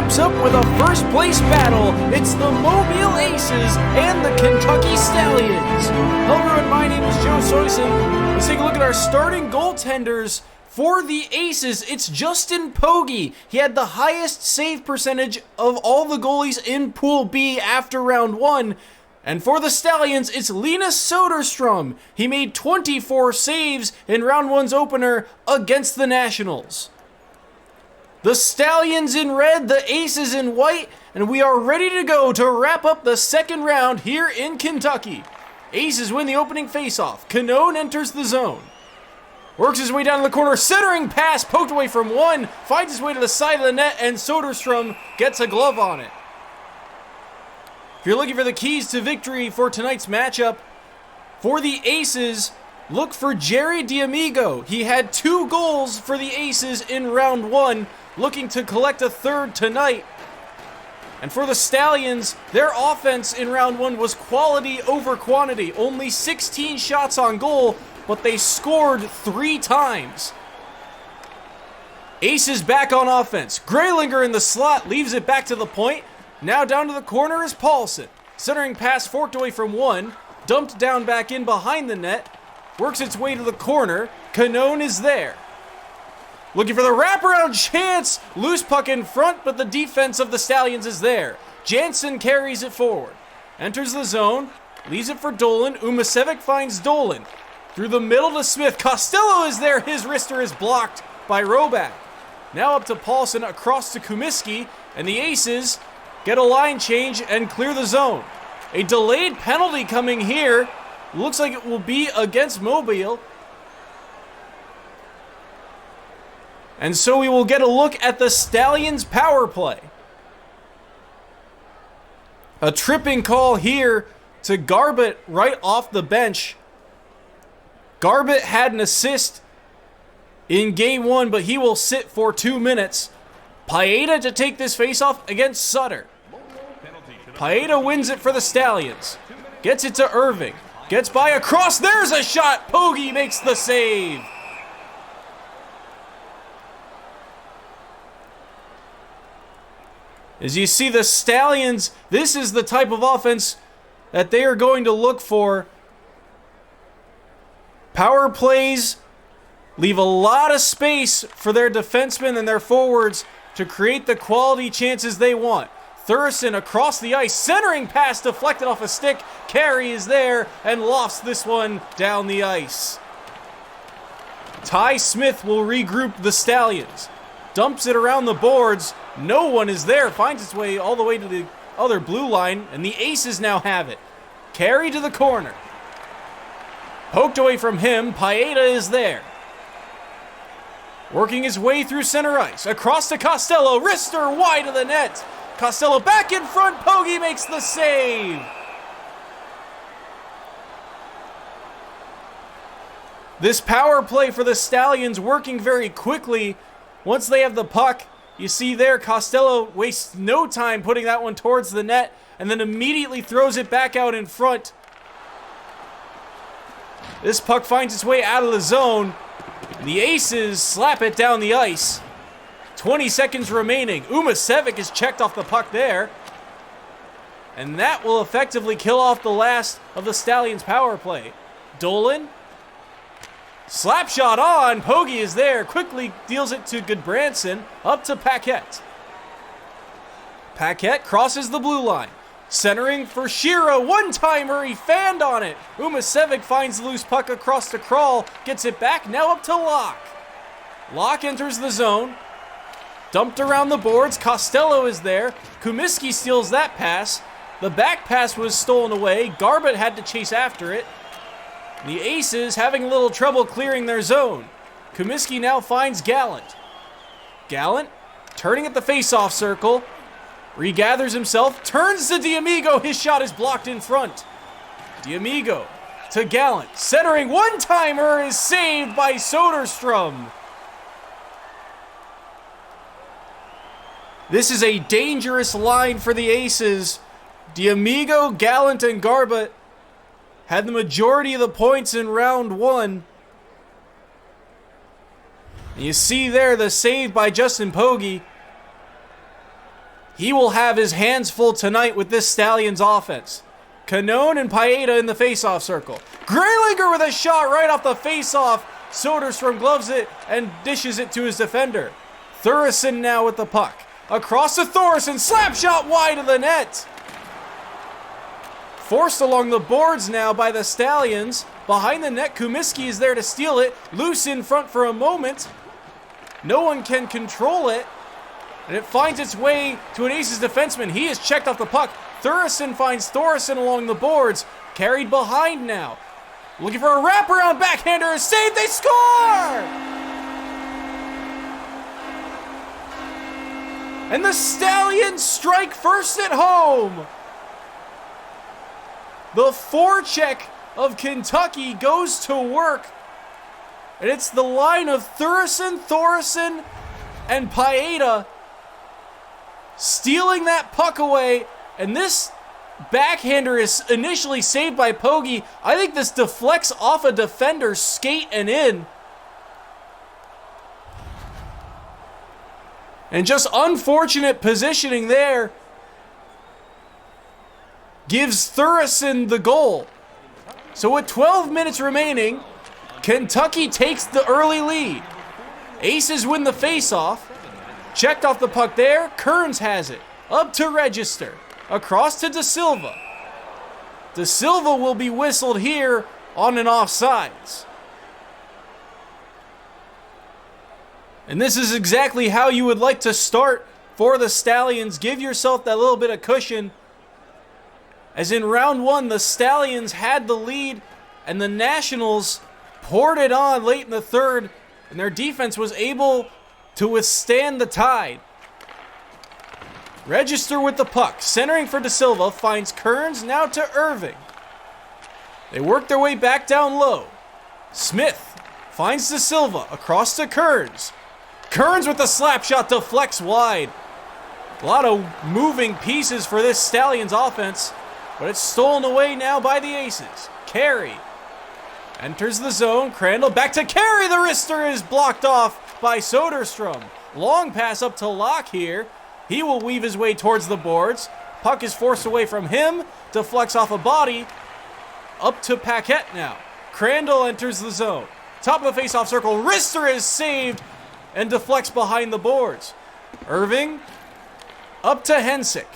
wraps up with a first place battle. It's the Mobile Aces and the Kentucky Stallions. Hello everyone, my name is Joe Soyson. Let's take a look at our starting goaltenders. For the Aces, it's Justin Pogge. He had the highest save percentage of all the goalies in Pool B after round 1. And for the Stallions, it's Linus Soderstrom. He made 24 saves in round 1's opener against the Nationals. The Stallions in red, the Aces in white, and we are ready to go to wrap up the second round here in Kentucky. Aces win the opening faceoff. Canone enters the zone. Works his way down to the corner, centering pass, poked away from one, finds his way to the side of the net, and Soderstrom gets a glove on it. If you're looking for the keys to victory for tonight's matchup, for the Aces, look for Jerry D'Amigo. He had 2 goals for the Aces in round 1, looking to collect a third tonight. And for the Stallions, their offense in round 1 was quality over quantity. Only 16 shots on goal, but they scored 3 times. Aces back on offense. Graylinger in the slot leaves it back to the point. Now down to the corner is Paulson. Centering pass forked away from one. Dumped down back in behind the net. Works its way to the corner. Canone is there. Looking for the wraparound chance. Loose puck in front, but the defense of the Stallions is there. Jansen carries it forward. Enters the zone. Leaves it for Dolan. Umasevic finds Dolan. Through the middle to Smith. Costello is there. His wrister is blocked by Roback. Now up to Paulson, across to Kumiski, and the Aces get a line change and clear the zone. A delayed penalty coming here. Looks like it will be against Mobile. And so we will get a look at the Stallions power play. A tripping call here to Garbutt right off the bench. Garbutt had an assist in game 1, but he will sit for 2 minutes. Paeta to take this faceoff against Sutter. Paeta wins it for the Stallions. Gets it to Irving. Gets by across. There's a shot. Pogge makes the save. As you see the Stallions, this is the type of offense that they are going to look for. Power plays leave a lot of space for their defensemen and their forwards to create the quality chances they want. Thurston across the ice, centering pass deflected off a stick. Carey is there and lofts this one down the ice. Ty Smith will regroup the Stallions. Dumps it around the boards. No one is there. Finds its way all the way to the other blue line, and the Aces now have it. Carey to the corner. Poked away from him. Paeta is there. Working his way through center ice. Across to Costello. Wrister wide of the net. Costello back in front. Pogge makes the save. This power play for the Stallions working very quickly. Once they have the puck, you see there Costello wastes no time putting that one towards the net and then immediately throws it back out in front. This puck finds its way out of the zone. The Aces slap it down the ice. 20 seconds remaining. Umasevic is checked off the puck there. And that will effectively kill off the last of the Stallions' power play. Dolan. Slap shot on. Pogge is there. Quickly deals it to Goodbranson. Up to Paquette. Paquette crosses the blue line. Centering for Shira. One-timer. He fanned on it. Umasevic finds the loose puck across the crawl. Gets it back. Now up to Locke. Locke enters the zone. Dumped around the boards. Costello is there. Kumiski steals that pass. The back pass was stolen away. Garbutt had to chase after it. The Aces having a little trouble clearing their zone. Kumiski now finds Gallant. Gallant turning at the face-off circle. Regathers himself. Turns to D'Amigo. His shot is blocked in front. D'Amigo to Gallant. Centering. One-timer is saved by Soderstrom. This is a dangerous line for the Aces. D'Amigo, Gallant, and Garbutt had the majority of the points in round 1. You see there the save by Justin Pogge. He will have his hands full tonight with this Stallions offense. Canone and Paeta in the faceoff circle. Graylinger with a shot right off the faceoff. Soderstrom gloves it and dishes it to his defender. Thureson now with the puck. Across to Thoresen, slap shot wide of the net. Forced along the boards now by the Stallions. Behind the net, Kumiski is there to steal it. Loose in front for a moment. No one can control it. And it finds its way to an Aces defenseman. He is checked off the puck. Thureson finds Thoresen along the boards. Carried behind now. Looking for a wraparound backhander. A save. They score! And the Stallions strike first at home. The forecheck of Kentucky goes to work. And it's the line of Thureson, Thoresen, and Paeta stealing that puck away. And this backhander is initially saved by Pogge. I think this deflects off a defender's skate and in. And just unfortunate positioning there gives Thureson the goal. So with 12 minutes remaining, Kentucky takes the early lead. Aces win the faceoff. Checked off the puck there. Kearns has it. Up to Register. Across to De Silva. De Silva will be whistled here on an offsides. And this is exactly how you would like to start for the Stallions. Give yourself that little bit of cushion. As in round one, the Stallions had the lead and the Nationals poured it on late in the third, and their defense was able to withstand the tide. Register with the puck, centering for De Silva, finds Kearns, now to Irving. They work their way back down low. Smith finds De Silva, across to Kearns. Kearns with the slap shot, deflects wide. A lot of moving pieces for this Stallions offense, but it's stolen away now by the Aces. Carey enters the zone. Crandall back to Carey. The wrister is blocked off by Soderstrom. Long pass up to Locke here. He will weave his way towards the boards. Puck is forced away from him. Deflects off a body. Up to Paquette now. Crandall enters the zone. Top of the faceoff circle. Wrister is saved and deflects behind the boards. Irving up to Hensick.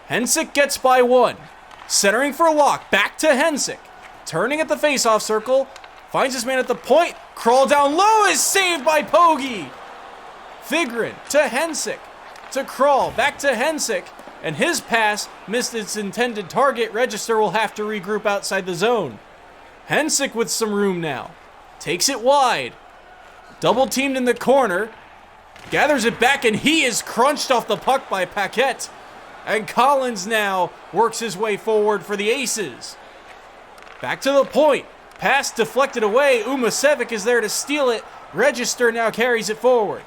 Hensick gets by one. Centering for Locke. Back to Hensick. Turning at the faceoff circle. Finds his man at the point. Crawl down low is saved by Pogge. Figrin to Hensick. To Crawl. Back to Hensick. And his pass missed its intended target. Register will have to regroup outside the zone. Hensick with some room now. Takes it wide. Double teamed in the corner. Gathers it back and he is crunched off the puck by Paquette. And Collins now works his way forward for the Aces. Back to the point. Pass deflected away. Umasevic is there to steal it. Register now carries it forward.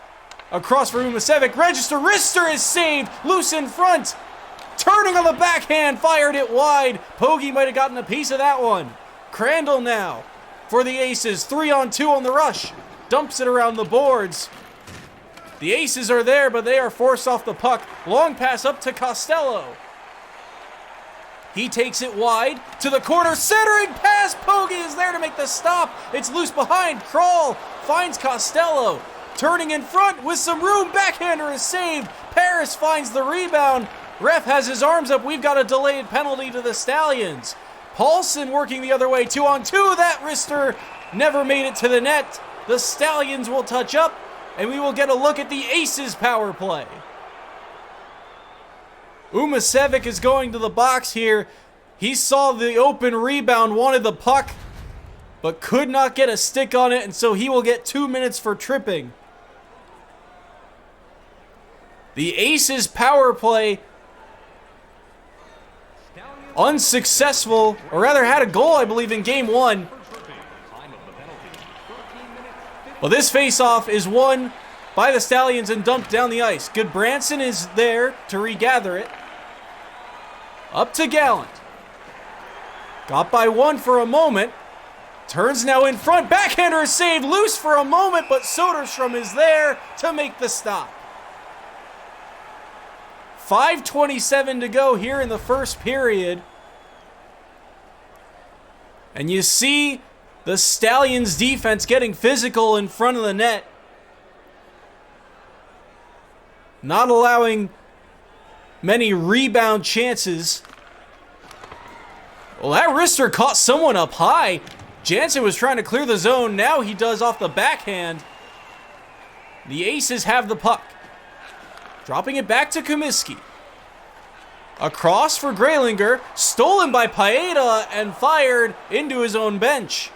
Across for Umasevic. Register. Wrister is saved. Loose in front. Turning on the backhand. Fired it wide. Pogge might have gotten a piece of that one. Crandall now for the Aces. 3-on-2 on the rush. Dumps it around the boards. The Aces are there, but they are forced off the puck. Long pass up to Costello. He takes it wide to the corner. Centering pass. Pogge is there to make the stop. It's loose behind. Crawl finds Costello. Turning in front with some room. Backhander is saved. Paris finds the rebound. Ref has his arms up. We've got a delayed penalty to the Stallions. Paulson working the other way. 2-on-2. That wrister never made it to the net. The Stallions will touch up, and we will get a look at the Aces power play. Umasevic is going to the box here. He saw the open rebound, wanted the puck, but could not get a stick on it, and so he will get 2 minutes for tripping. The Aces power play unsuccessful, or rather had a goal, I believe, in game one. Well, this faceoff is won by the Stallions and dumped down the ice. Goodbranson is there to regather it. Up to Gallant. Got by one for a moment. Turns now in front. Backhander is saved. Loose for a moment, but Soderstrom is there to make the stop. 5:27 to go here in the first period. And you see the Stallions defense getting physical in front of the net. Not allowing many rebound chances. Well, that wrister caught someone up high. Jansen was trying to clear the zone. Now he does off the backhand. The Aces have the puck. Dropping it back to Comiskey. Across for Graylinger. Stolen by Paeta and fired into his own bench.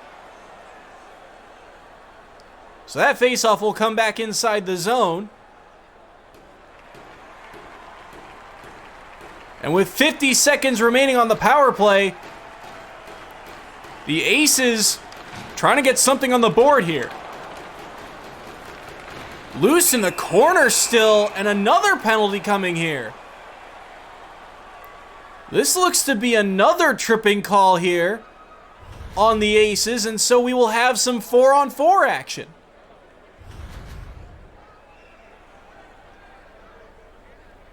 So that faceoff will come back inside the zone. And with 50 seconds remaining on the power play, the Aces trying to get something on the board here. Loose in the corner still, and another penalty coming here. This looks to be another tripping call here on the Aces, and so we will have some 4-on-4 action.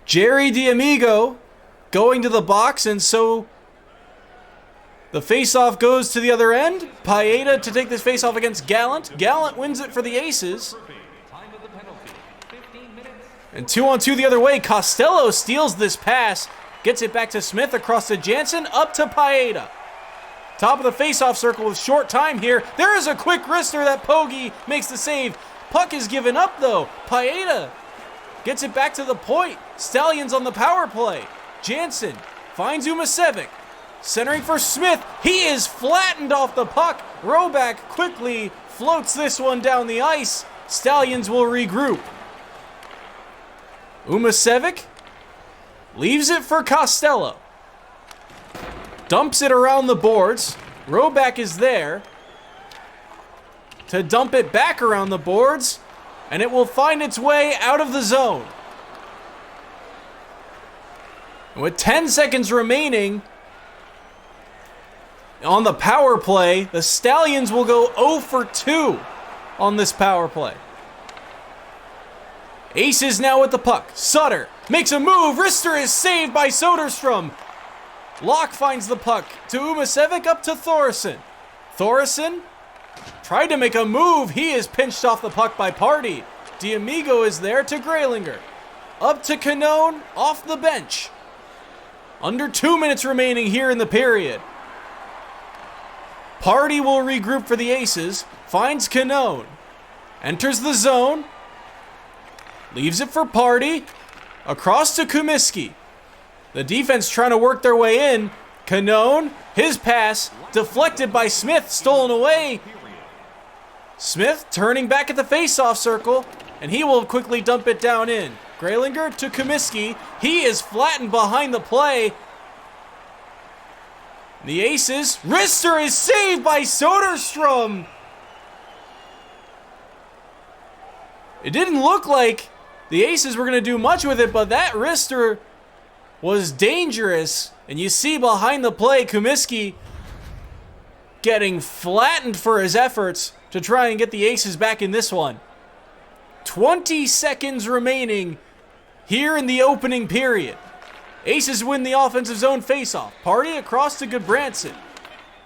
Jerry D'Amigo going to the box, and so the faceoff goes to the other end. Paeta to take this faceoff against Gallant. Gallant wins it for the Aces. And 2-on-2 the other way. Costello steals this pass. Gets it back to Smith across to Jansen. Up to Paeta. Top of the faceoff circle with short time here. There is a quick wrister that Pogge makes the save. Puck is given up though. Paeta gets it back to the point. Stallions on the power play. Jansen finds Umasevic. Centering for Smith. He is flattened off the puck. Roback quickly floats this one down the ice. Stallions will regroup. Umasevic leaves it for Costello. Dumps it around the boards. Roback is there to dump it back around the boards, and it will find its way out of the zone. With 10 seconds remaining on the power play, the Stallions will go 0 for 2 on this power play. Aces now with the puck. Sutter makes a move. Wrister is saved by Soderstrom. Locke finds the puck to Umasevic, up to Thoresen. Thoresen tried to make a move. He is pinched off the puck by Party. D'Amigo is there to Graylinger. Up to Canone, off the bench. Under 2 minutes remaining here in the period. Party will regroup for the Aces. Finds Canone. Enters the zone. Leaves it for Party. Across to Comiskey. The defense trying to work their way in. Canone, his pass deflected by Smith, stolen away. Smith turning back at the faceoff circle, and he will quickly dump it down in. Graylinger to Comiskey. He is flattened behind the play. The Aces. Wrister is saved by Soderstrom. It didn't look like the Aces were going to do much with it, but that wrister was dangerous. And you see behind the play, Comiskey getting flattened for his efforts to try and get the Aces back in this one. 20 seconds remaining here in the opening period. Aces win the offensive zone faceoff. Party across to Goodbranson.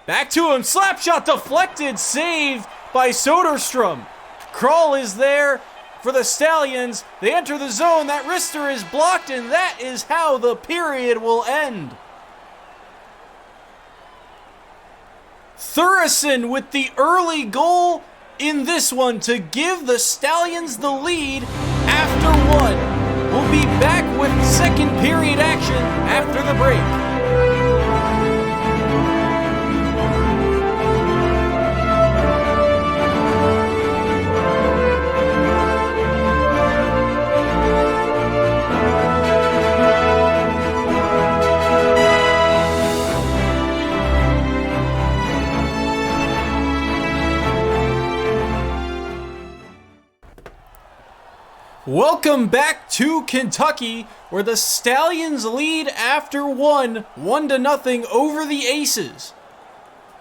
Back to him. Slap shot deflected. Saved by Soderstrom. Krull is there for the Stallions. They enter the zone. That wrister is blocked, and that is how the period will end. Thoresen with the early goal in this one to give the Stallions the lead after one. We'll be back with second period action after the break. Welcome back to Kentucky, where the Stallions lead after one 1-0 over the Aces.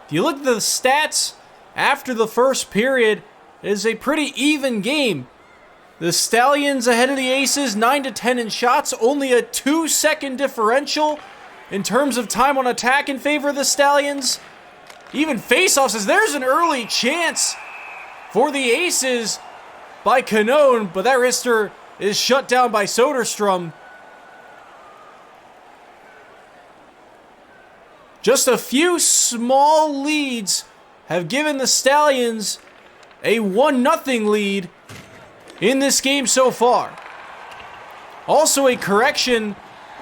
If you look at the stats after the first period, it is a pretty even game. The Stallions ahead of the Aces, 9-10 in shots, only a 2-second differential in terms of time on attack in favor of the Stallions. Even faceoffs, as there's an early chance for the Aces by Canone, but that wrister is shut down by Soderstrom. Just a few small leads have given the Stallions a 1-0 lead in this game so far. Also a correction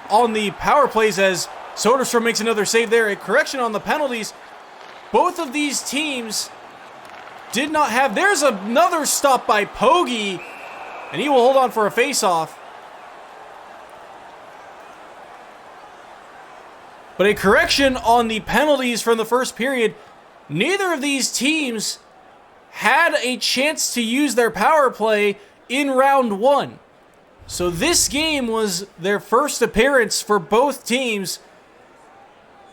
on the power plays as Soderstrom makes another save there. A correction on the penalties. Both of these teams did not have... There's another stop by Pogge, and he will hold on for a face-off. But a correction on the penalties from the first period. Neither of these teams had a chance to use their power play in round one. So this game was their first appearance for both teams,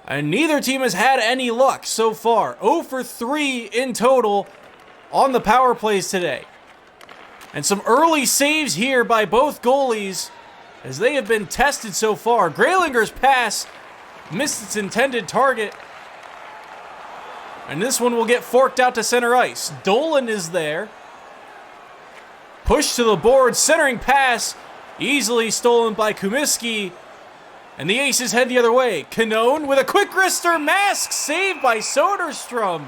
and neither team has had any luck so far. 0 for 3 in total on the power plays today. And some early saves here by both goalies as they have been tested so far. Graylinger's pass missed its intended target, and this one will get forked out to center ice. Dolan is there. Push to the board, centering pass, easily stolen by Kumiski, and the Aces head the other way. Canone with a quick wrister mask, saved by Soderstrom.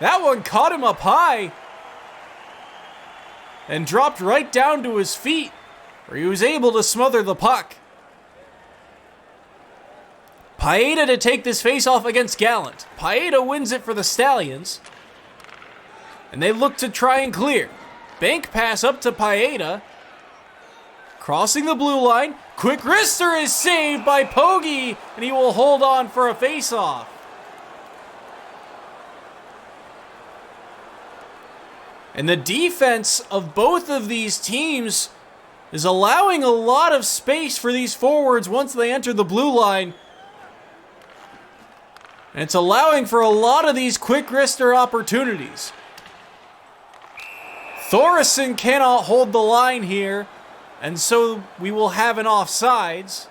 That one caught him up high and dropped right down to his feet, where he was able to smother the puck. Paeta to take this face-off against Gallant. Paeta wins it for the Stallions, and they look to try and clear. Bank pass up to Paeta. Crossing the blue line. Quick wrister is saved by Pogge, and he will hold on for a face-off. And the defense of both of these teams is allowing a lot of space for these forwards once they enter the blue line. And it's allowing for a lot of these quick wrister opportunities. Thoresen cannot hold the line here, and so we will have an offsides.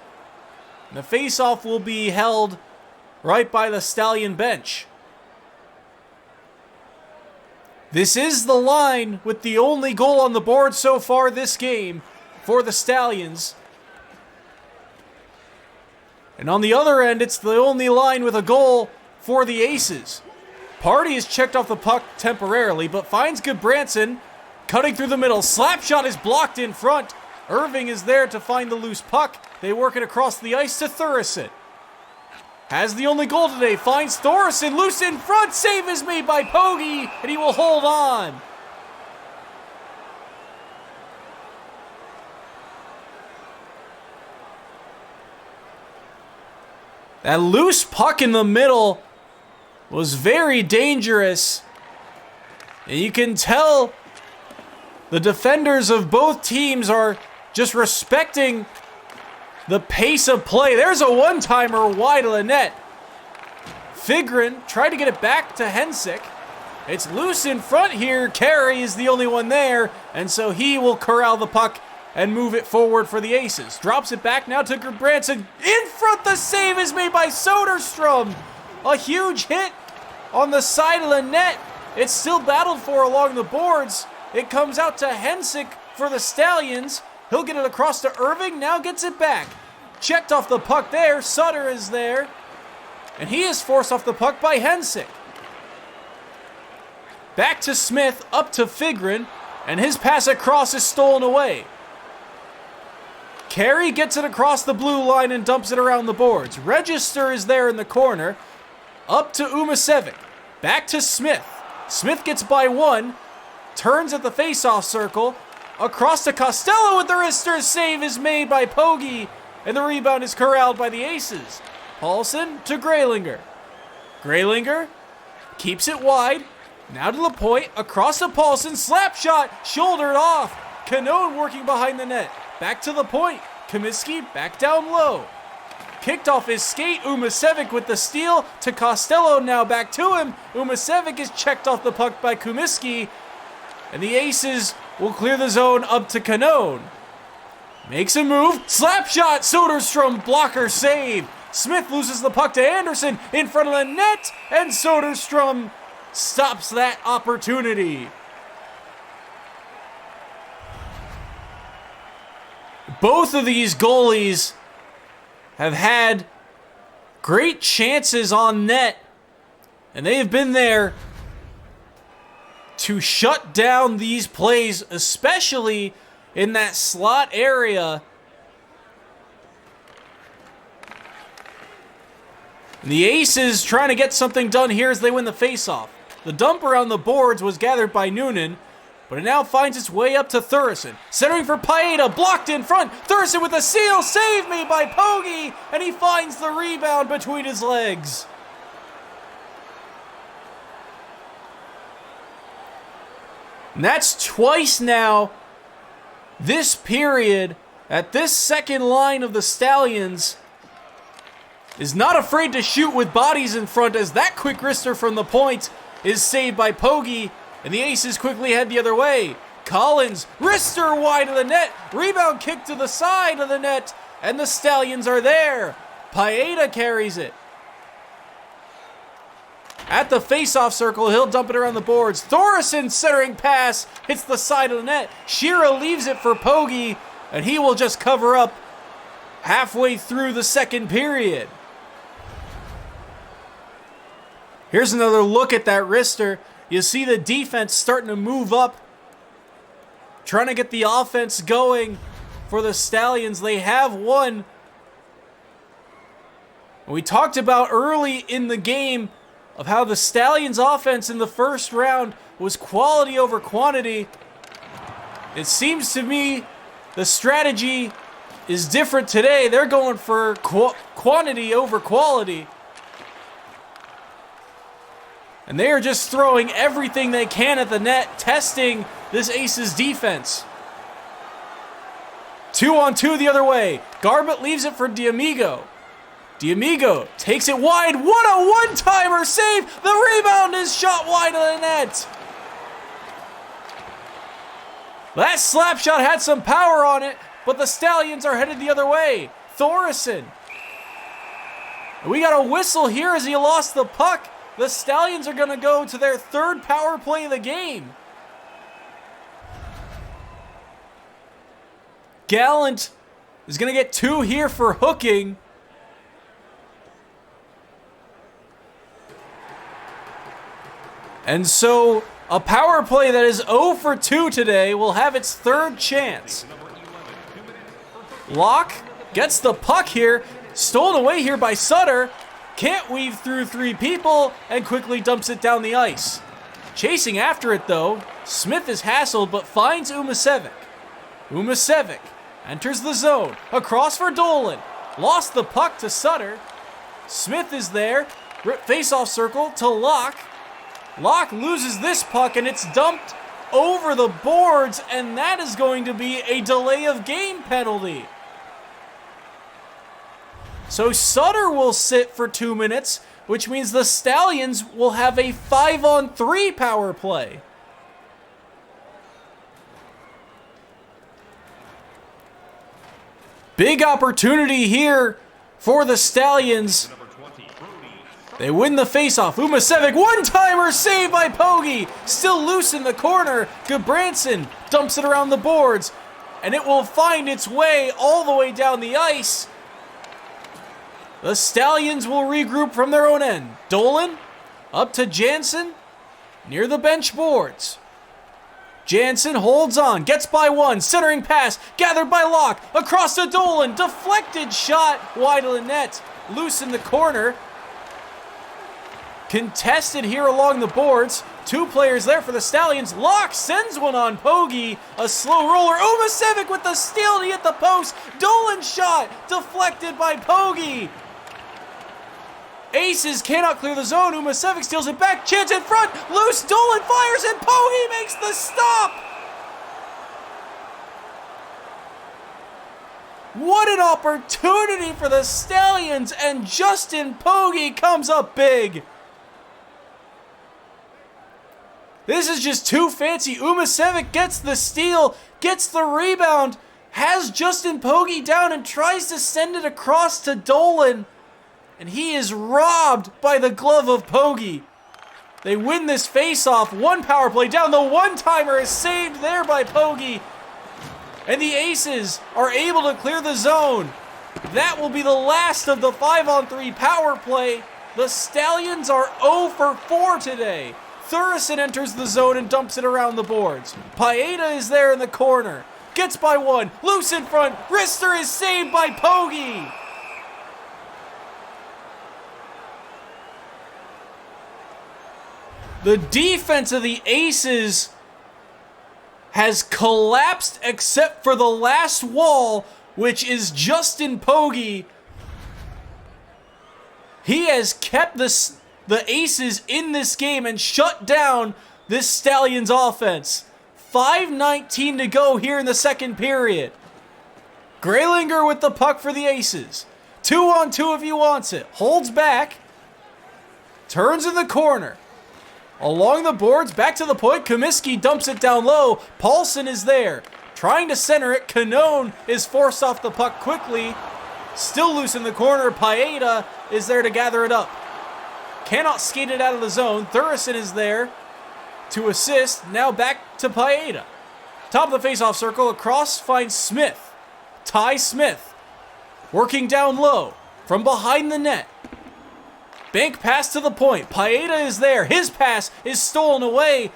The face-off will be held right by the Stallion bench. This is the line with the only goal on the board so far this game for the Stallions. And on the other end, it's the only line with a goal for the Aces. Party has checked off the puck temporarily, but finds Goodbranson cutting through the middle. Slap shot is blocked in front. Irving is there to find the loose puck. They work it across the ice to Thoresen. Has the only goal today. Finds Thoresen loose in front. Save is made by Pogge, and he will hold on. That loose puck in the middle was very dangerous. And you can tell the defenders of both teams are just respecting the pace of play. There's a one-timer wide of the net. Figren tried to get it back to Hensick. It's loose in front here. Carey is the only one there, and so he will corral the puck and move it forward for the Aces. Drops it back now to Goodbranson. In front, the save is made by Soderstrom. A huge hit on the side of the net. It's still battled for along the boards. It comes out to Hensick for the Stallions. He'll get it across to Irving, now gets it back. Checked off the puck there, Sutter is there. And he is forced off the puck by Hensick. Back to Smith, up to Figren, and his pass across is stolen away. Carey gets it across the blue line and dumps it around the boards. Register is there in the corner. Up to Umasevic. Back to Smith. Smith gets by one. Turns at the face-off circle. Across to Costello with the wrister. Save is made by Pogge. And the rebound is corralled by the Aces. Paulson to Graylinger. Graylinger keeps it wide. Now to Lapointe. Across to Paulson. Slap shot. Shouldered off. Canone working behind the net. Back to Lapointe. Comiskey back down low. Kicked off his skate. Umasevic with the steal to Costello. Now back to him. Umasevic is checked off the puck by Kumiski. And the Aces will clear the zone up to Canone. Makes a move. Slap shot. Soderstrom blocker save. Smith loses the puck to Anderson in front of the net. And Soderstrom stops that opportunity. Both of these goalies have had great chances on net, and they have been there to shut down these plays, especially in that slot area. And the Aces trying to get something done here as they win the faceoff. The dump around the boards was gathered by Noonan, but it now finds its way up to Thurston. Centering for Paeta, blocked in front. Thurston with a seal, save me by Pogge, and he finds the rebound between his legs. And that's twice now this period that this second line of the Stallions is not afraid to shoot with bodies in front, as that quick wrister from the point is saved by Pogge. And the Aces quickly head the other way. Collins, wrister wide of the net. Rebound kick to the side of the net. And the Stallions are there. Paeta carries it. At the face-off circle, he'll dump it around the boards. Thoresen centering pass hits the side of the net. Shearer leaves it for Pogge, and he will just cover up halfway through the second period. Here's another look at that wrister. You see the defense starting to move up, trying to get the offense going for the Stallions. They have won. We talked about early in the game of how the Stallions offense in the first round was quality over quantity. It seems to me the strategy is different today. They're going for quantity over quality. And they are just throwing everything they can at the net, testing this Aces defense. 2-on-2 the other way. Garbutt leaves it for D'Amigo. D'Amigo takes it wide. What a one-timer save! The rebound is shot wide of the net. That slap shot had some power on it, but the Stallions are headed the other way. Thoresen. We got a whistle here as he lost the puck. The Stallions are going to go to their third power play of the game. Gallant is going to get 2 here for hooking. And so a power play that is 0 for 2 today will have its third chance. Locke gets the puck here, stolen away here by Sutter. Can't weave through 3 people and quickly dumps it down the ice. Chasing after it though, Smith is hassled but finds Umasevic. Umasevic enters the zone, across for Dolan. Lost the puck to Sutter. Smith is there, face-off circle to Locke. Locke loses this puck and it's dumped over the boards, and that is going to be a delay of game penalty. So Sutter will sit for 2 minutes, which means the Stallions will have a 5-on-3 power play. Big opportunity here for the Stallions. They win the faceoff. Umasevic, one-timer save by Pogge. Still loose in the corner. Gudbranson dumps it around the boards, and it will find its way all the way down the ice. The Stallions will regroup from their own end. Dolan up to Jansen near the bench boards. Jansen holds on, gets by one, centering pass, gathered by Locke, across to Dolan, deflected shot, wide of the net, loose in the corner. Contested here along the boards. 2 players there for the Stallions. Locke sends one on Pogge. A slow roller. Umasevic with the steal to hit the post. Dolan shot deflected by Pogge. Aces cannot clear the zone. Umasevic steals it back. Chance in front. Loose. Dolan fires and Pogge makes the stop. What an opportunity for the Stallions, and Justin Pogge comes up big. This is just too fancy. Umasevic gets the steal, gets the rebound, has Justin Pogge down and tries to send it across to Dolan. And he is robbed by the glove of Pogge. They win this face-off. One power play down. The one-timer is saved there by Pogge. And the Aces are able to clear the zone. That will be the last of the 5-on-3 power play. The Stallions are 0 for 4 today. Thurston enters the zone and dumps it around the boards. Paeta is there in the corner. Gets by one. Loose in front. Rister is saved by Pogge. The defense of the Aces has collapsed except for the last wall, which is Justin Pogge. He has kept the Aces in this game and shut down this Stallions offense. 5:19 to go here in the second period. Graylinger with the puck for the Aces. 2-on-2 if he wants it. Holds back. Turns in the corner. Along the boards, back to the point. Comiskey dumps it down low. Paulson is there. Trying to center it. Canone is forced off the puck quickly. Still loose in the corner. Paeta is there to gather it up. Cannot skate it out of the zone. Thurston is there to assist. Now back to Paeta. Top of the faceoff circle. Across finds Smith. Ty Smith. Working down low. From behind the net. Bank pass to the point. Paeta is there. His pass is stolen away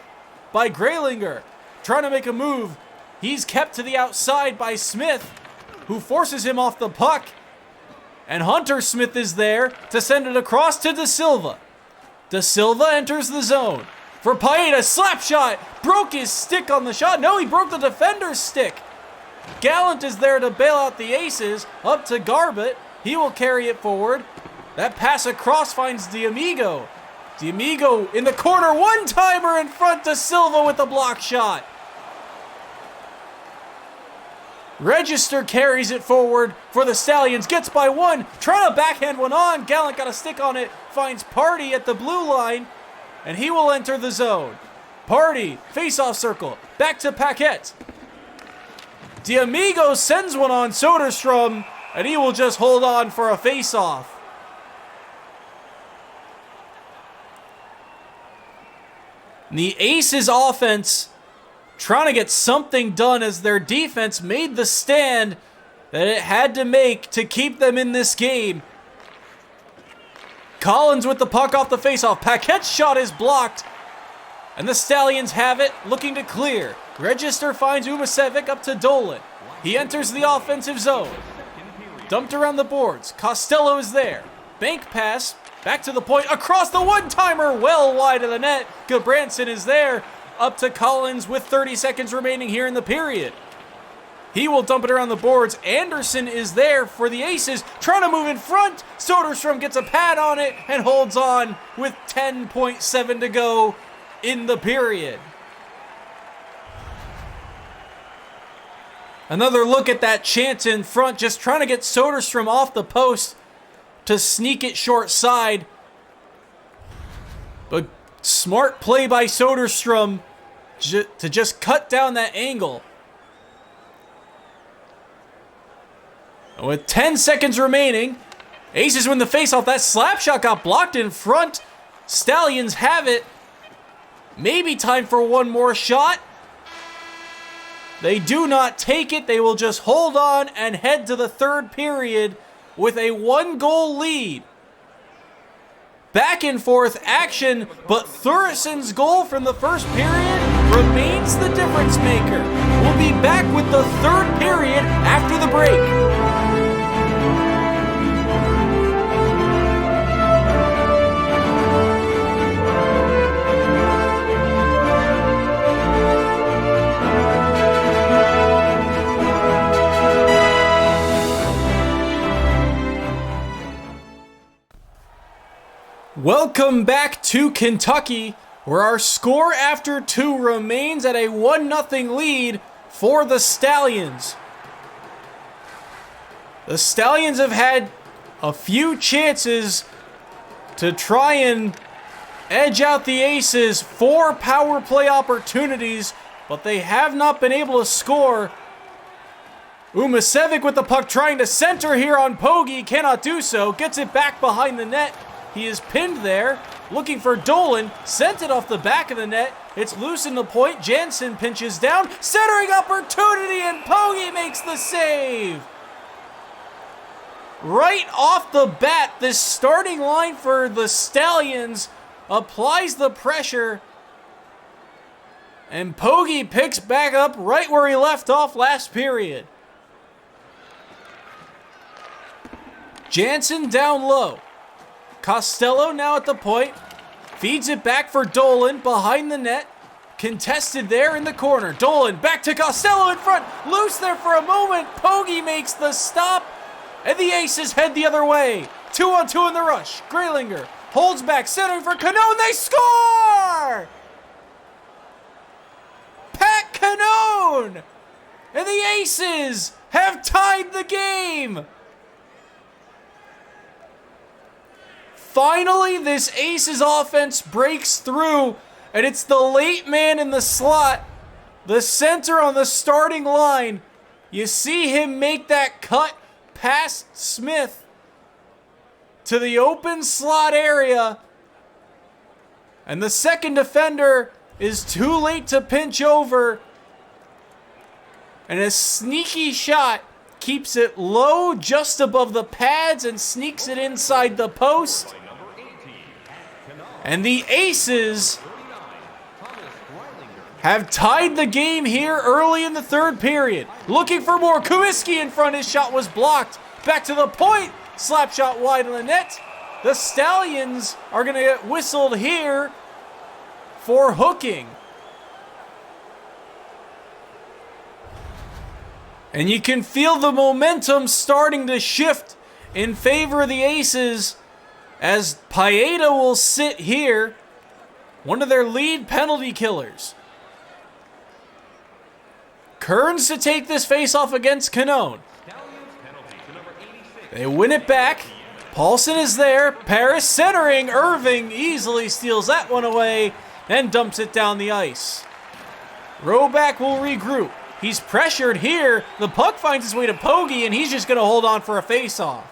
by Graylinger. Trying to make a move. He's kept to the outside by Smith, who forces him off the puck. And Hunter Smith is there to send it across to Da Silva. Da Silva enters the zone. For Paeta, slap shot. Broke his stick on the shot. No, he broke the defender's stick. Gallant is there to bail out the Aces. Up to Garbett. He will carry it forward. That pass across finds D'Amigo. D'Amigo in the corner. One-timer in front to Silva with the block shot. Register carries it forward for the Stallions. Gets by one. Trying to backhand one on. Gallant got a stick on it. Finds Party at the blue line. And he will enter the zone. Party. Face-off circle. Back to Paquette. D'Amigo sends one on Soderstrom. And he will just hold on for a face-off. The Aces offense trying to get something done as their defense made the stand that it had to make to keep them in this game. Collins with the puck off the faceoff. Paquette's shot is blocked. And the Stallions have it, looking to clear. Register finds Umasevic up to Dolan. He enters the offensive zone. Dumped around the boards. Costello is there. Bank pass. Back to the point, across the one-timer, well wide of the net. Gabranson is there, up to Collins with 30 seconds remaining here in the period. He will dump it around the boards. Anderson is there for the Aces, trying to move in front. Soderstrom gets a pad on it and holds on with 10.7 to go in the period. Another look at that chance in front, just trying to get Soderstrom off the post to sneak it short side. But smart play by Soderstrom to just cut down that angle. And with 10 seconds remaining, Aces win the faceoff. That slap shot got blocked in front. Stallions have it. Maybe time for one more shot. They do not take it. They will just hold on and head to the third period with a 1-goal lead. Back and forth action, but Thurston's goal from the first period remains the difference maker. We'll be back with the third period after the break. Welcome back to Kentucky, where our score after 2 remains at a 1-0 lead for the Stallions. The Stallions have had a few chances to try and edge out the Aces. 4 power play opportunities, but they have not been able to score. Umasevic with the puck trying to center here on Pogge. Cannot do so. Gets it back behind the net. He is pinned there. Looking for Dolan. Sent it off the back of the net. It's loose in the point. Jansen pinches down. Centering opportunity, and Pogge makes the save. Right off the bat, this starting line for the Stallions applies the pressure. And Pogge picks back up right where he left off last period. Jansen down low. Costello now at the point. Feeds it back for Dolan behind the net. Contested there in the corner. Dolan back to Costello in front. Loose there for a moment. Pogge makes the stop. And the Aces head the other way. 2-on-2 in the rush. Graylinger holds back, centering for Canone. They score! Pat Canone! And the Aces have tied the game. Finally, this Aces offense breaks through, and it's the late man in the slot, the center on the starting line. You see him make that cut past Smith to the open slot area, and the second defender is too late to pinch over, and a sneaky shot keeps it low just above the pads and sneaks it inside the post. And the Aces have tied the game here early in the third period. Looking for more. Kumiski in front. His shot was blocked. Back to the point. Slap shot wide of the net. The Stallions are going to get whistled here for hooking. And you can feel the momentum starting to shift in favor of the Aces as Paeta will sit here, one of their lead penalty killers. Kearns to take this face-off against Canone. They win it back. Paulson is there. Paris centering. Irving easily steals that one away and dumps it down the ice. Roback will regroup. He's pressured here. The puck finds its way to Pogge, and he's just going to hold on for a face-off.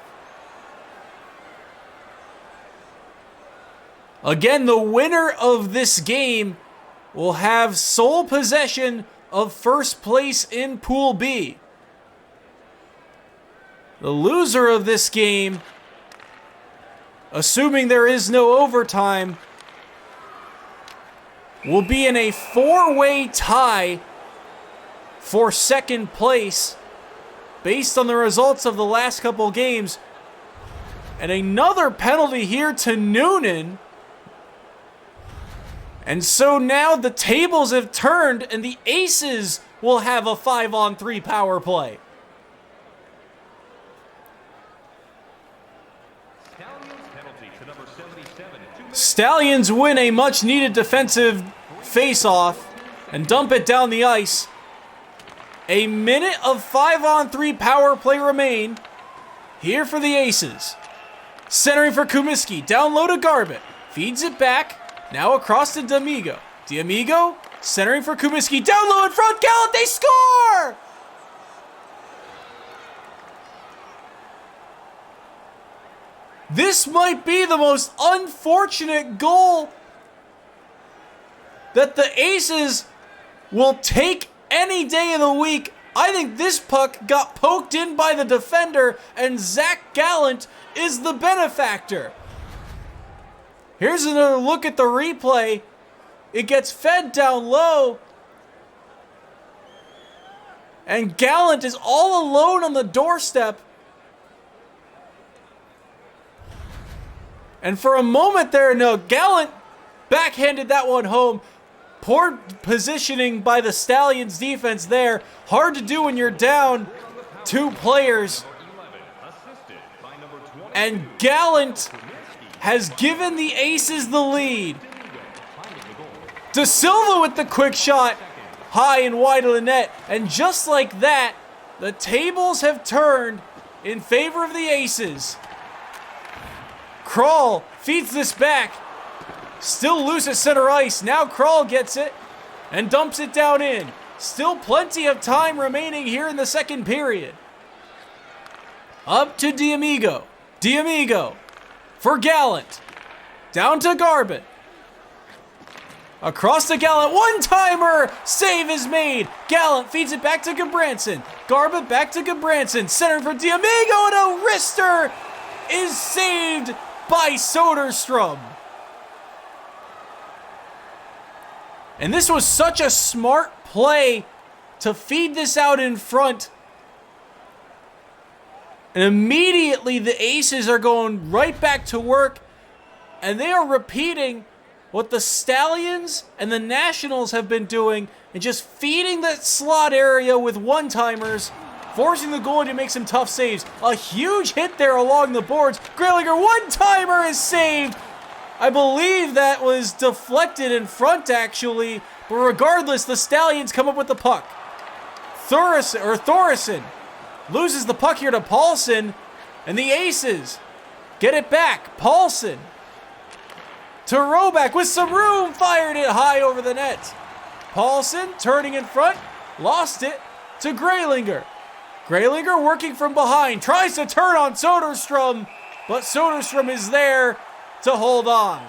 Again, the winner of this game will have sole possession of first place in Pool B. The loser of this game, assuming there is no overtime, will be in a 4-way tie for second place based on the results of the last couple games. And another penalty here to Noonan. And so now the tables have turned and the Aces will have a 5-on-3 power play. Stallions win a much-needed defensive face-off and dump it down the ice. A minute of 5-on-3 power play remain here for the Aces. Centering for Kumiski, down low to Garbett. Feeds it back. Now across to D'Amigo. D'Amigo centering for Kumiski. Down low in front. Gallant, they score! This might be the most unfortunate goal that the Aces will take any day of the week. I think this puck got poked in by the defender, and Zach Gallant is the benefactor. Here's another look at the replay. It gets fed down low. And Gallant is all alone on the doorstep. And for a moment there, no, Gallant backhanded that one home. Poor positioning by the Stallions defense there. Hard to do when you're down 2 players. And Gallant has given the Aces the lead. De Silva with the quick shot, high and wide of the net. And just like that, the tables have turned in favor of the Aces. Krall feeds this back. Still loose at center ice. Now Kral gets it and dumps it down in. Still plenty of time remaining here in the second period. Up to D'Amigo. D'Amigo for Gallant. Down to Garbutt. Across to Gallant. One-timer. Save is made. Gallant feeds it back to Gudbranson. Garbutt back to Gudbranson. Center for D'Amigo, and a wrister is saved by Soderstrom. And this was such a smart play to feed this out in front. And immediately the Aces are going right back to work, and they are repeating what the Stallions and the Nationals have been doing, and just feeding that slot area with one-timers, forcing the goalie to make some tough saves. A huge hit there along the boards. Graylinger, one-timer is saved. I believe that was deflected in front, actually. But regardless, the Stallions come up with the puck. Thoresen loses the puck here to Paulson. And the Aces get it back. Paulson to Roback with some room. Fired it high over the net. Paulson turning in front. Lost it to Graylinger. Graylinger working from behind. Tries to turn on Soderstrom. But Soderstrom is there to hold on.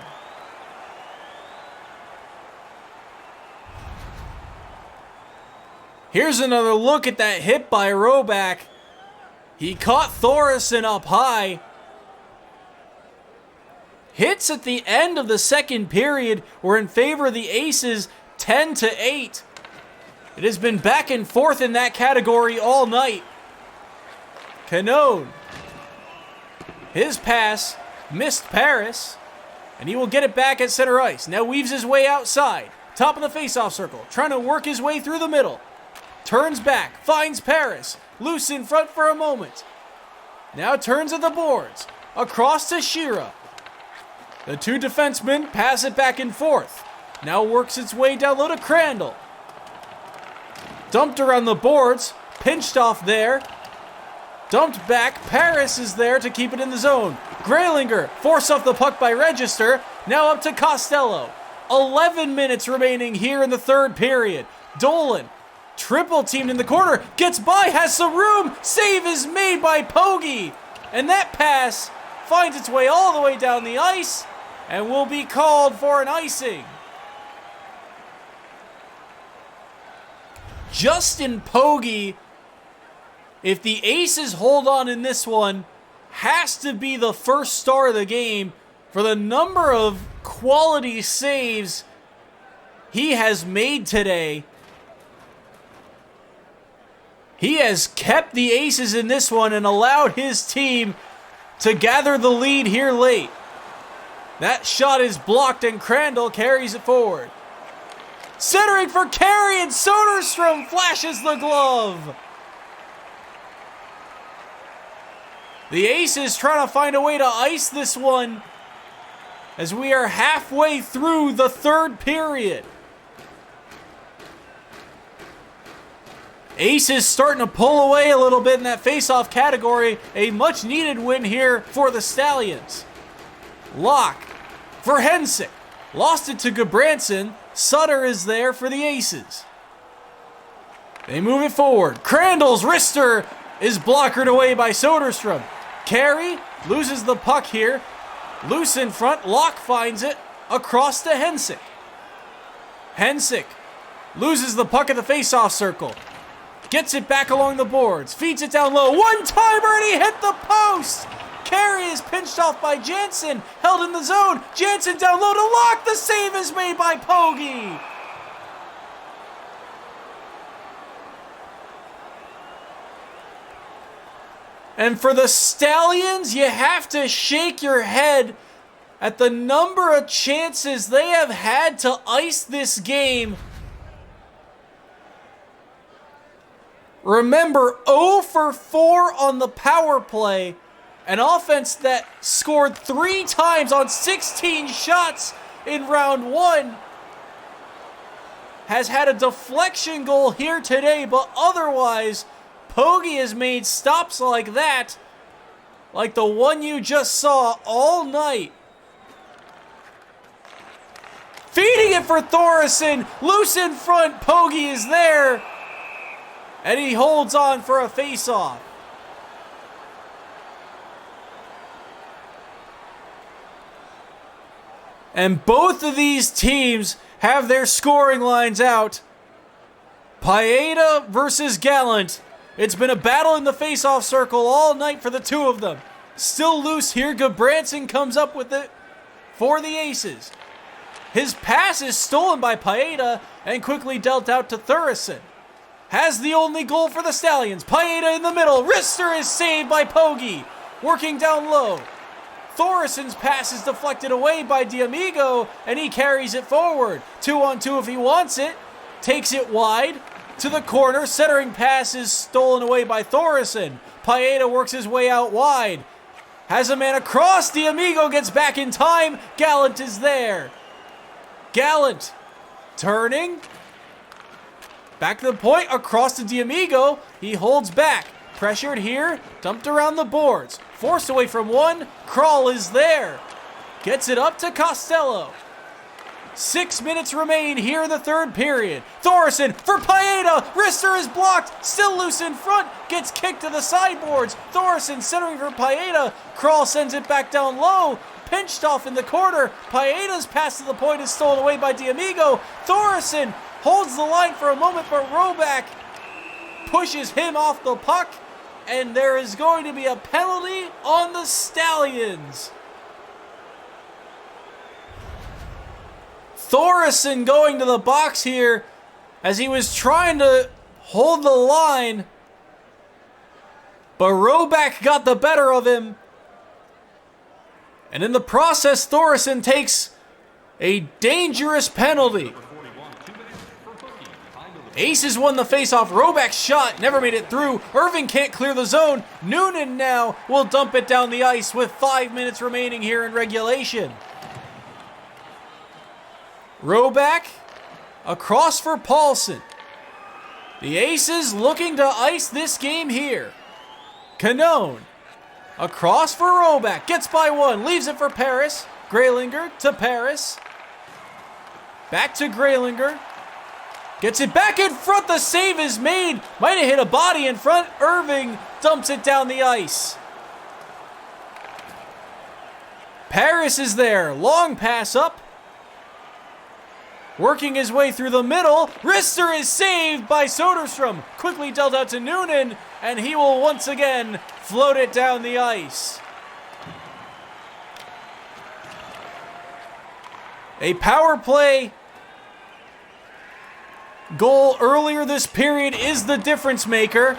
Here's another look at that hit by Roback. He caught Thoresen up high. Hits at the end of the second period were in favor of the Aces, 10-8. It has been back and forth in that category all night. Canone. His pass missed Paris, and he will get it back at center ice. Now weaves his way outside. Top of the faceoff circle, trying to work his way through the middle. Turns back, finds Paris. Loose in front for a moment. Now turns at the boards. Across to Shira. The two defensemen pass it back and forth. Now works its way down low to Crandall. Dumped around the boards. Pinched off there. Dumped back. Paris is there to keep it in the zone. Graylinger forced off the puck by Register. Now up to Costello. 11 minutes remaining here in the third period. Dolan, triple teamed in the corner, gets by, has some room. Save is made by Pogge. And that pass finds its way all the way down the ice and will be called for an icing. Justin Pogge, if the Aces hold on in this one, has to be the first star of the game for the number of quality saves he has made today. He has kept the Aces in this one and allowed his team to gather the lead here late. That shot is blocked and Crandall carries it forward. Centering for Carey, and Soderstrom flashes the glove. The Aces trying to find a way to ice this one as we are halfway through the third period. Aces starting to pull away a little bit in that face-off category. A much-needed win here for the Stallions. Locke for Hensick. Lost it to Gudbranson. Sutter is there for the Aces. They move it forward. Crandall's wrister is blockered away by Soderstrom. Carey loses the puck here. Loose in front. Locke finds it. Across to Hensick. Hensick loses the puck at the face-off circle. Gets it back along the boards. Feeds it down low. One-timer, and he hit the post. Carey is pinched off by Jansen. Held in the zone. Jansen down low to Locke. The save is made by Pogge. And for the Stallions, you have to shake your head at the number of chances they have had to ice this game. Remember, 0 for 4 on the power play. An offense that scored 3 times on 16 shots in round 1. Has had a deflection goal here today, but otherwise, Pogge has made stops like that, like the one you just saw all night. Feeding it for Thoresen. Loose in front. Pogge is there. And he holds on for a face-off. And both of these teams have their scoring lines out. Paeta versus Gallant. It's been a battle in the face-off circle all night for the two of them. Still loose here. Gudbranson comes up with it for the Aces. His pass is stolen by Paeta and quickly dealt out to Thoresen. Has the only goal for the Stallions. Paeta in the middle. Wrister is saved by Pogge. Working down low. Thoresen's pass is deflected away by D'Amigo, and he carries it forward. 2-on-2 if he wants it. Takes it wide to the corner. Centering pass is stolen away by Thoresen. Paeta works his way out wide. Has a man across. D'Amigo gets back in time. Gallant is there. Gallant turning. Back to the point. Across to D'Amigo. He holds back. Pressured here. Dumped around the boards. Forced away from one. Krall is there. Gets it up to Costello. 6 minutes remain here in the third period. Thoresen for Paeta. Wrister is blocked. Still loose in front. Gets kicked to the sideboards. Thoresen centering for Paeta. Krall sends it back down low. Pinched off in the corner. Paeta's pass to the point is stolen away by D'Amigo. Thoresen holds the line for a moment, but Roback pushes him off the puck. And there is going to be a penalty on the Stallions. Thoresen going to the box here as he was trying to hold the line. But Roback got the better of him. And in the process, Thoresen takes a dangerous penalty. Aces won the faceoff. Roback's shot never made it through. Irving can't clear the zone. Noonan now will dump it down the ice with 5 minutes remaining here in regulation. Roback across for Paulson. The Aces looking to ice this game here. Canone across for Roback. Gets by one. Leaves it for Paris. Graylinger to Paris. Back to Graylinger. Gets it back in front. The save is made. Might have hit a body in front. Irving dumps it down the ice. Paris is there. Long pass up. Working his way through the middle. Wrister is saved by Soderstrom. Quickly dealt out to Noonan. And he will once again float it down the ice. A power play goal earlier this period is the difference maker.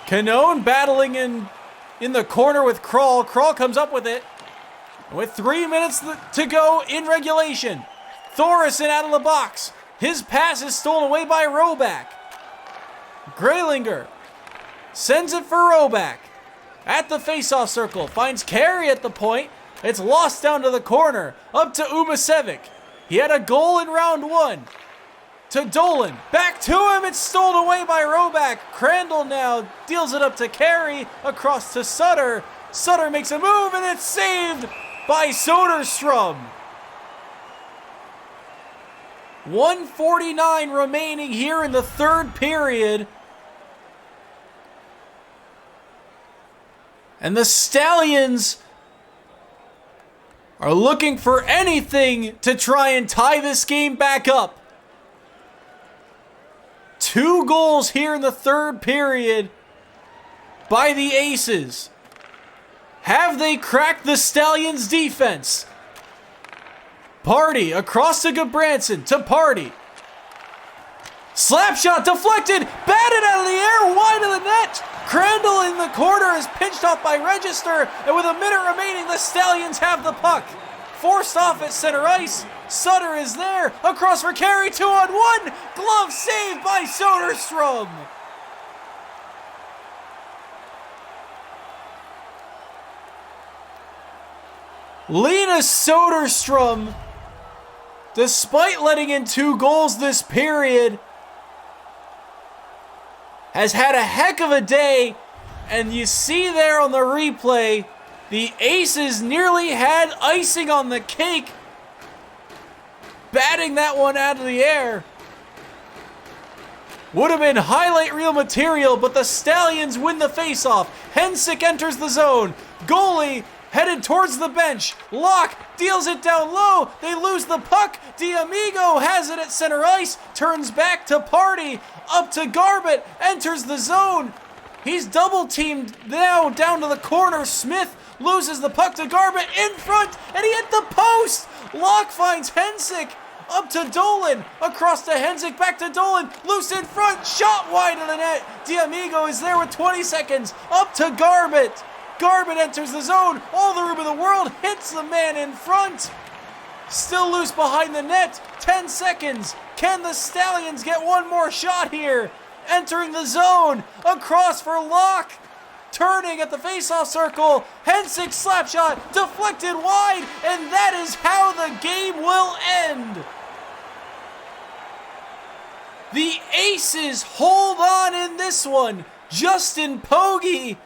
Canone battling in the corner with Krall. Krall comes up with it. With 3 minutes to go in regulation. Thoresen out of the box. His pass is stolen away by Roback. Graylinger sends it for Roback. At the faceoff circle. Finds Carey at the point. It's lost down to the corner. Up to Umasevic. He had a goal in round one. To Dolan. Back to him. It's stolen away by Roback. Crandall now deals it up to Carey. Across to Sutter. Sutter makes a move and it's saved by Soderstrom. 1:49 remaining here in the third period. And the Stallions are looking for anything to try and tie this game back up. 2 goals here in the third period by the Aces. Have they cracked the Stallions' defense? Party across to Gudbranson to Party. Slap shot deflected, batted out of the air, wide of the net. Crandall in the corner is pinched off by Register, and with a minute remaining, the Stallions have the puck. Forced off at center ice. Sutter is there. Across for Carey. 2-on-1. Glove saved by Soderstrom. Linus Soderstrom, despite letting in 2 goals this period, has had a heck of a day. And you see there on the replay, the Aces nearly had icing on the cake batting that one out of the air. Would have been highlight reel material, but the Stallions win the faceoff. Hensick enters the zone. Goalie headed towards the bench. Locke deals it down low. They lose the puck. D'Amigo has it at center ice. Turns back to Party. Up to Garbett. Enters the zone. He's double teamed now down to the corner. Smith loses the puck to Garbett in front, and he hit the post. Locke finds Hensick. Up to Dolan, across to Hensick, back to Dolan, loose in front, shot wide of the net. D'Amigo is there with 20 seconds, up to Garbett. Garbett enters the zone, all the room in the world, hits the man in front. Still loose behind the net, 10 seconds. Can the Stallions get one more shot here? Entering the zone, across for Locke. Turning at the faceoff circle, Hensick slap shot, deflected wide, and that is how the game will end. The Aces hold on in this one. Justin Pogge,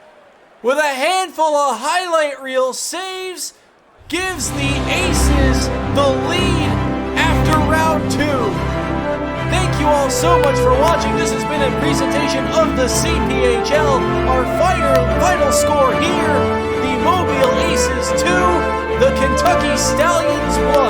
with a handful of highlight reel saves, gives the Aces the lead after round 2. Thank you all so much for watching. This has been a presentation of the CPHL. Our final score here, the Mobile Aces 2, the Kentucky Stallions 1.